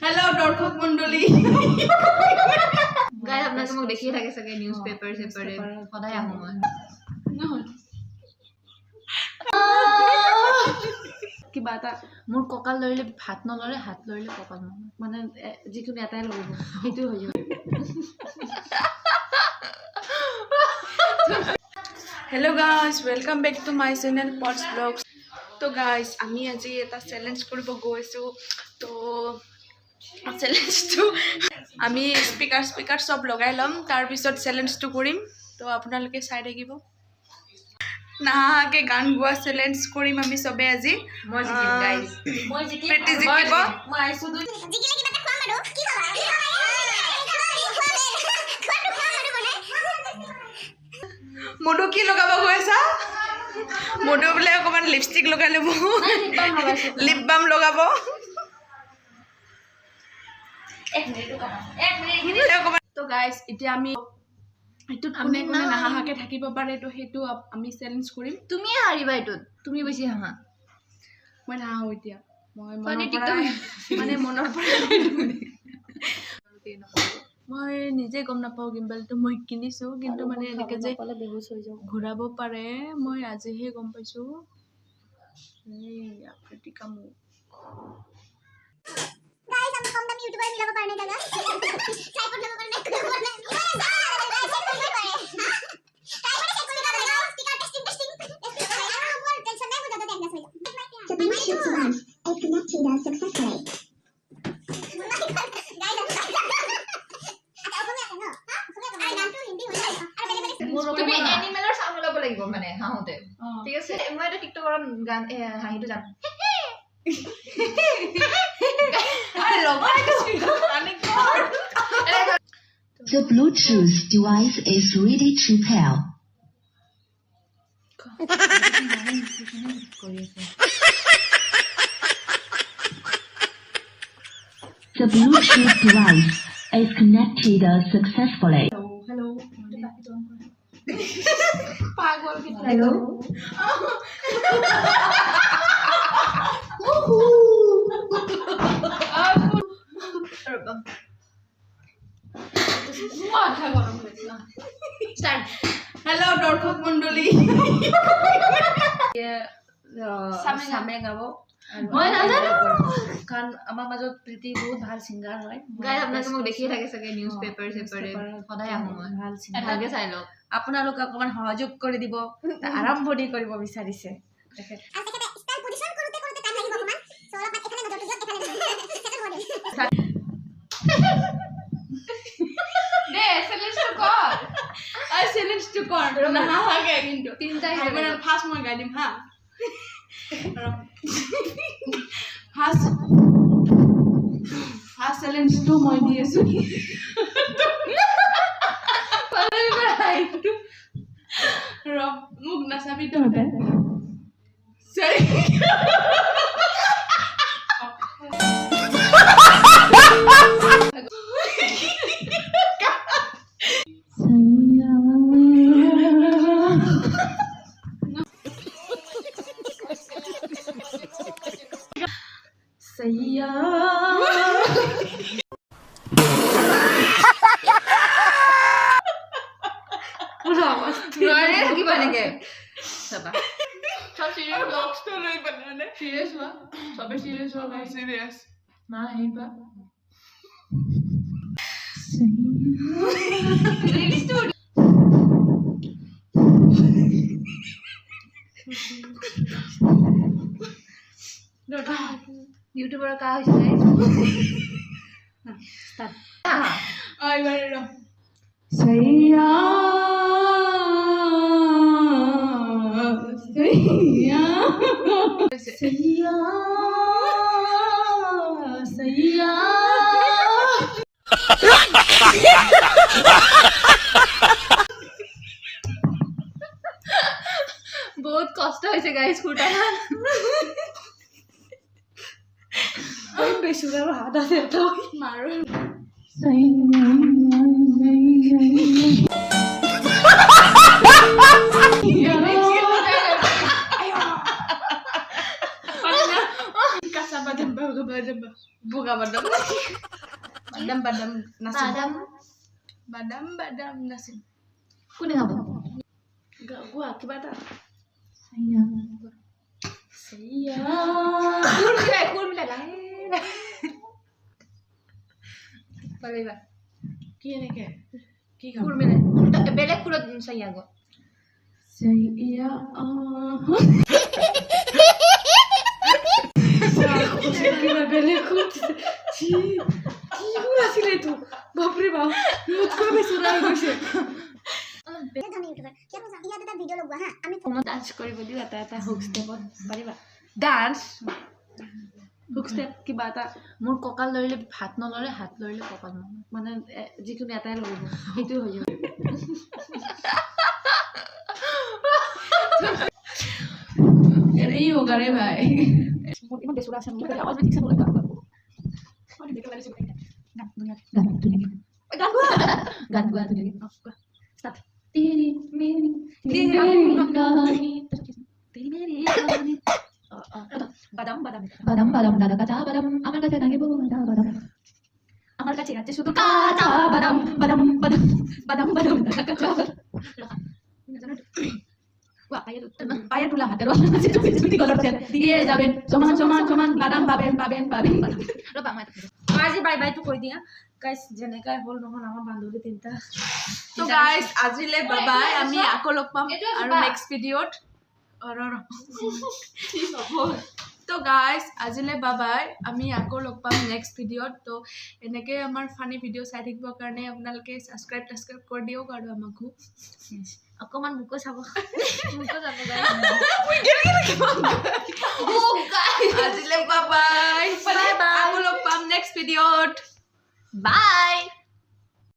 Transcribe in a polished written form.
Hello दर्शक मंडली guys আপোনালোকে মোক দেখিয়ে থাকে সকে নিউজ পেপার সেপারে সদায় আহো মই কিবা এটা মোৰ ককাল লৰিলে ভাত নলৰে হাত লৰিলে ককাল মানে যিকোনো এটাই লৰিব সেইটো হৈ যাব hello guys welcome back to my channel pots blogs. तो गाइस आमी আজি এটা চ্যালেঞ্জ কৰিব গৈছো। তো চ্যালেঞ্জটো আমি স্পিকাৰ সব লগাই লম, তাৰ পিছত চ্যালেঞ্জটো কৰিম। তো আপোনালোকে চাই থাকিব। নাহাকে গান গোৱা চ্যালেঞ্জ কৰিম আমি সবে আজি। মই জিকিম গাইস মই জিকিম প্ৰীতি জিকিব। মই আইছো দুই জিকিলে কিবা এটা খোৱাম আৰু কি খাবা মধু কি লগাব গৈছা? মধু বোলে অকমান লিপষ্টিক লগাই লব, লিপ বাম লগাব। এক মিনিট তো গাইস এতিয়া আমি এটুত কোনে কোনে নাহাকে থাকিব পাৰে, তো হেতু আমি চ্যালেঞ্জ কৰিম। তুমি হাৰিবা এটোত তুমি বেছি হাহা মই নাহাও এতিয়া, মই মানে মানে মনৰ পৰা মই নিজে গম নাপাওঁ গিম্বলটো মই কিনিছো, কিন্তু মানে এনেকে যে বেহুছ হৈ যাও ঘূৰাব পাৰে মই আজিহে গম পাইছো। এই আকৃতি কামো গাইস আমি কম দামি ইউটিউবার মিলাব পারনে দাদা ট্রাইপড লাগাব পারনে গাইস তুমি এনিমেলৰ সাউন্ড লগাব লাগিব মানে হাঁহতে ঠিক আছে। মই এটা টিকটকৰ গান হাঁহিটো জানো আরে লগা এটা স্পিকার কানে কর। The Bluetooth device is ready to pair. The Bluetooth device is connected successfully. Hello পাগল কি Hello. মাথা গরম হয়েছে স্টার্ট हेलो दर्शक मंडली সামনে গাব মই নাজানো কাৰণ আমাৰ মাজত প্ৰীতি বহুত ভাল সিঙ্গাৰ হয়। গাইস আপোনালোকে মোক দেখিয়ে থাকে সকে নিউজ পেপাৰ সেপাৰে সদায় আহো মই ভাল ভালকে চাই লওক। আপোনালোকে অকমান সহযোগ কৰি দিব, আৰম্ভণি কৰিব বিচাৰিছে। আর তেখেতে স্টাইল পজিশন করতে করতে টাইম লাগিব অকমান সো অলপমান এখানে নজর দিও এখানে সেটা হবে দে চ্যালেঞ্জ কর আই চ্যালেঞ্জ টু কর নাহাকে কিন্তু তিনটাই মানে ফার্স্ট মই গাই দিম হা। ফার্স্ট চ্যালেঞ্জ টু মই দি আছো মুখ নাচাবি তহঁতে সরি सैया নোৱাৰে কি বনেকে চাবা সব সিৰিয়াস ब्लॉग्स तो नहीं बनाने সিৰিয়াস হোৱা সবে সিৰিয়াস হোৱা मैं सीरियस না হেইবা ইউটিউবৰ কা হৈছে স্টার্ট आई बारे रो सैया सैया सैया सैया বহুত কষ্ট হৈছে গাইস কুটা বেসুরার হাত আছে তো मारो kasama damba. বগা বাদাম বাদাম বাদাম নাচিম বাদাম বাদাম নাচিম কোনে গাব গোৱা কিবা এটা কোন মিলাই লাহে পাৰিবা কি এনেকে কি কোন মিলাই বেলেগ কুৰত চাই আগত বেলেগ কি আছিলে এইটো বাপৰে বাপ মোতকৈ বেছি ওলাই গৈছে বেলেগ ধৰণৰ ইউটিউবাৰ কিয় ইয়াত এটা ভিডিঅ' লগোৱা হা আমি মই ডান্স কৰিব দিওঁ এটা হুক ষ্টেপত পাৰিবা ডান্স হুক ষ্টেপ কিবা এটা মোৰ কঁকাল লৰিলে হাত নলৰে হাত লৰিলে কঁকাল নলৰে মানে যিকোনো এটাই লৰিব সেইটোৱে হৈ যাব এই হোগা ৰে ভাই মোৰ ইমান বেচুৰা আছে মোৰ আৱাজ ঠিক চাব লগা গান গোৱা ষ্টাৰ্ট तेरी मेरी कहानी तेरी मेरी कहानी বাদাম বাদাম বাদাম বাদাম দাদা কাঁচা বাদাম আমার কাছে নাকি বহু বাদাম আমার কাছে আছে শুধু কাঁচা বাদাম বাদাম বাদাম বাদাম বাদাম দাদা কাঁচা পায়ে তোলা হাতের ছুটি কলর দিয়ে যাবেন সমান সমান সমান বাদাম পাবেন পাবেন পাবেন ৰবা মই আজি বাই বাই তো কৈ দিয়া গাইস যেনেকাই হল নহল আমাৰ বান্ধৱী তিনটা তো গাইস আজিলে বাই বাই আমি আকৌ লগ পাম আৰু নেক্সট ভিডিঅ'ত তো গাইস আজিলে বাই বাই আমি আকৌ লগ পাম নেক্সট ভিডিঅ'ত তো এনেকৈ আমাৰ ফানি ভিডিঅ' চাই থাকিবৰ কাৰণে আপোনালোকে ছাবস্ক্ৰাইব কৰি দিয়ক আৰু আমাকো অকমান মুকো চাব আজিলে বাই বাই আকৌ লগ পাম নেক্সট ভিডিঅ'ত বাই